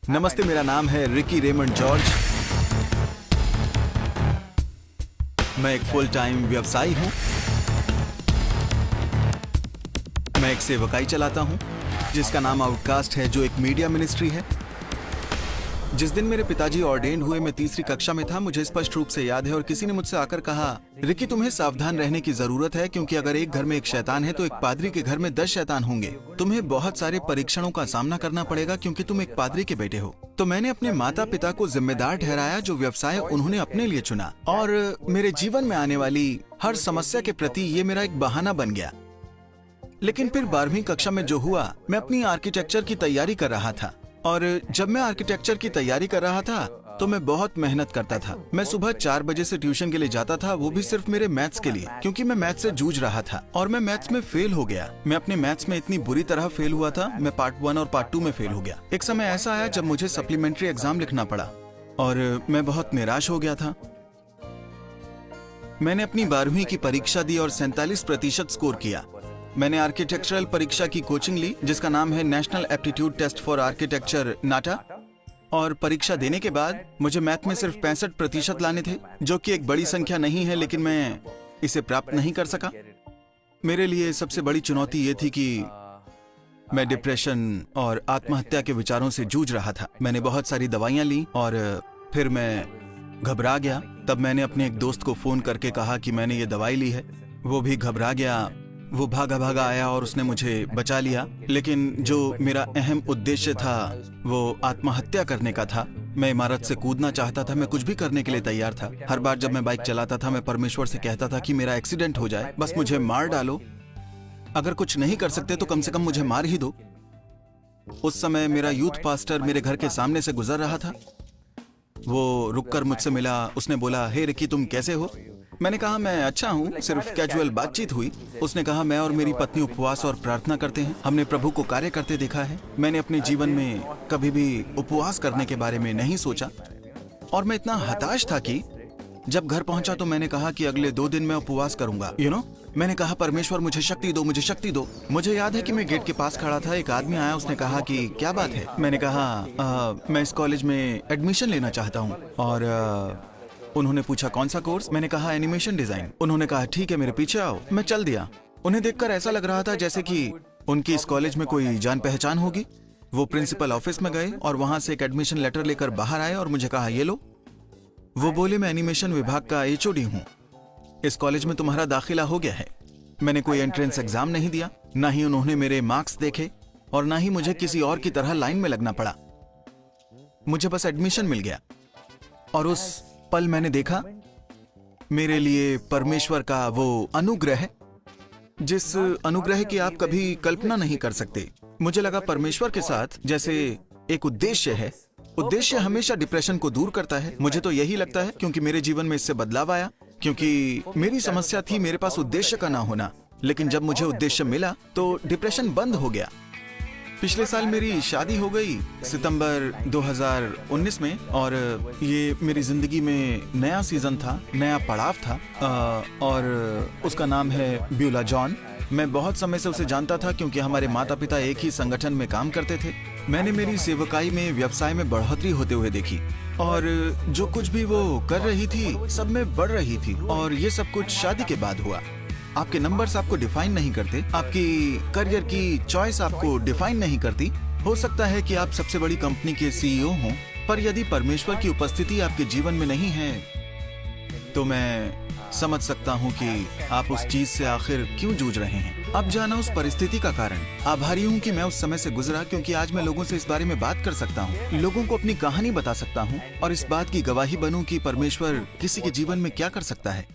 नमस्ते, मेरा नाम है रिकी रेमंड जॉर्ज। मैं एक फुल टाइम व्यवसायी हूं। मैं एक सेवकाई चलाता हूं जिसका नाम आउटकास्ट है, जो एक मीडिया मिनिस्ट्री है। जिस दिन मेरे पिताजी ऑर्डेन्ड हुए, मैं तीसरी कक्षा में था। मुझे स्पष्ट रूप से याद है, और किसी ने मुझसे आकर कहा, रिकी तुम्हें सावधान रहने की जरूरत है, क्योंकि अगर एक घर में एक शैतान है तो एक पादरी के घर में 10 शैतान होंगे। तुम्हें बहुत सारे परीक्षणों का सामना करना पड़ेगा, क्योंकि तुम एक पादरी के बेटे हो। तो मैंने अपने माता पिता को जिम्मेदार ठहराया, जो व्यवसाय उन्होंने अपने लिए चुना, और मेरे जीवन में आने वाली हर समस्या के प्रति ये मेरा एक बहाना बन गया। लेकिन फिर 12वीं कक्षा में जो हुआ, मैं अपनी आर्किटेक्चर की तैयारी कर रहा था, और जब मैं आर्किटेक्चर की तैयारी कर रहा था तो मैं बहुत मेहनत करता था। मैं सुबह 4 बजे से ट्यूशन के लिए जाता था, वो भी सिर्फ मेरे मैथ्स के लिए, क्योंकि मैं मैथ्स से जूझ रहा था और मैं मैथ्स में फेल हो गया। मैं अपने मैथ्स में इतनी बुरी तरह फेल हुआ था, मैं पार्ट 1 और पार्ट 2 में फेल हो गया। एक समय ऐसा आया जब मुझे सप्लीमेंट्री एग्जाम लिखना पड़ा और मैं बहुत निराश हो गया था। मैंने अपनी 12वीं की परीक्षा दी और 47% स्कोर किया। मैंने आर्किटेक्चरल परीक्षा की कोचिंग ली, जिसका नाम है national aptitude test for architecture, NATA. और परीक्षा देने के बाद मुझे मैथ में सिर्फ 65% लाने थे, जो कि एक बड़ी संख्या नहीं है, लेकिन मैं इसे प्राप्त नहीं कर सका। मेरे लिए सबसे बड़ी चुनौती ये थी कि मैं डिप्रेशन और आत्महत्या के विचारों से जूझ रहा था। मैंने बहुत सारी दवाइयां ली और फिर मैं घबरा गया। तब मैंने अपने एक दोस्त को फोन करके कहा कि मैंने ये दवाई ली है। वो भी घबरा गया। वो भागा भागा आया और उसने मुझे बचा लिया। लेकिन जो मेरा अहम उद्देश्य था वो आत्महत्या करने का था। मैं इमारत से कूदना चाहता था। मैं कुछ भी करने के लिए तैयार था। हर बार जब मैं बाइक चलाता था, मैं परमेश्वर से कहता था कि मेरा एक्सीडेंट हो जाए, बस मुझे मार डालो। अगर कुछ नहीं कर सकते तो कम से कम मुझे मार ही दो। उस समय मेरा यूथ पास्टर मेरे घर के सामने से गुजर रहा था। वो रुककर मुझसे मिला। उसने बोला, हे रिकी, तुम कैसे हो? मैंने कहा, मैं अच्छा हूँ, सिर्फ कैजुअल बातचीत हुई। उसने कहा, मैं और मेरी पत्नी उपवास और प्रार्थना करते हैं। हमने प्रभु को कार्य करते देखा है। मैंने अपने जीवन में कभी भी उपवास करने के बारे में नहीं सोचा, और मैं इतना हताश था कि जब घर पहुंचा तो मैंने कहा कि अगले 2 दिन मैं उपवास करूंगा। मैंने कहा, परमेश्वर मुझे शक्ति दो, मुझे शक्ति दो। मुझे याद है कि मैं गेट के पास खड़ा था। एक आदमी आया। उसने कहा कि क्या बात है? मैंने कहा, मैं इस कॉलेज में एडमिशन लेना चाहता हूँ। और उन्होंने पूछा, कौन सा कोर्स? मैंने कहा, एनिमेशन डिजाइन। उन्होंने कहा, ठीक है, मेरे पीछे आओ। मैं चल दिया। उन्हें देखकर ऐसा लग रहा था जैसे कि उनकी इस कॉलेज में कोई जान पहचान होगी। वो प्रिंसिपल ऑफिस में गए और वहां से एक एडमिशन लेटर लेकर बाहर आए और मुझे कहा, ये लो। वो बोले, मैं एनिमेशन विभाग का HOD हूँ। इस कॉलेज में तुम्हारा दाखिला हो गया है। मैंने कोई एंट्रेंस एग्जाम नहीं दिया, ना ही उन्होंने मेरे मार्क्स देखे, और ना ही मुझे किसी और की तरह लाइन में लगना पड़ा। मुझे बस एडमिशन मिल गया। और उस पल मैंने देखा मेरे लिए परमेश्वर का वो अनुग्रह, जिस अनुग्रह की आप कभी कल्पना नहीं कर सकते। मुझे लगा परमेश्वर के साथ जैसे एक उद्देश्य है। उद्देश्य हमेशा डिप्रेशन को दूर करता है। मुझे तो यही लगता है, क्योंकि मेरे जीवन में इससे बदलाव आया। क्योंकि मेरी समस्या थी मेरे पास उद्देश्य का ना होना, लेकिन जब मुझे उद्देश्य मिला तो डिप्रेशन बंद हो गया। पिछले साल मेरी शादी हो गई, सितंबर 2019 में, और ये मेरी जिंदगी में नया सीजन था, नया पड़ाव था, और उसका नाम है ब्यूला जॉन। मैं बहुत समय से उसे जानता था, क्योंकि हमारे माता पिता एक ही संगठन में काम करते थे। मैंने मेरी सेवकाई में, व्यवसाय में बढ़ोतरी होते हुए देखी, और जो कुछ भी वो कर रही थी सब में बढ़ रही थी। और ये सब कुछ शादी के बाद हुआ। आपके नंबर्स आपको डिफाइन नहीं करते, आपकी करियर की चॉइस आपको डिफाइन नहीं करती। हो सकता है कि आप सबसे बड़ी कंपनी के CEO हों, पर यदि परमेश्वर की उपस्थिति आपके जीवन में नहीं है तो मैं समझ सकता हूँ कि आप उस चीज से आखिर क्यों जूझ रहे हैं। अब जाना उस परिस्थिति का कारण। आभारी हूँ कि मैं उस समय से गुजरा, क्योंकि आज मैं लोगों से इस बारे में बात कर सकता हूँ, लोगों को अपनी कहानी बता सकता हूँ, और इस बात की गवाही बनूं कि परमेश्वर किसी के जीवन में क्या कर सकता है।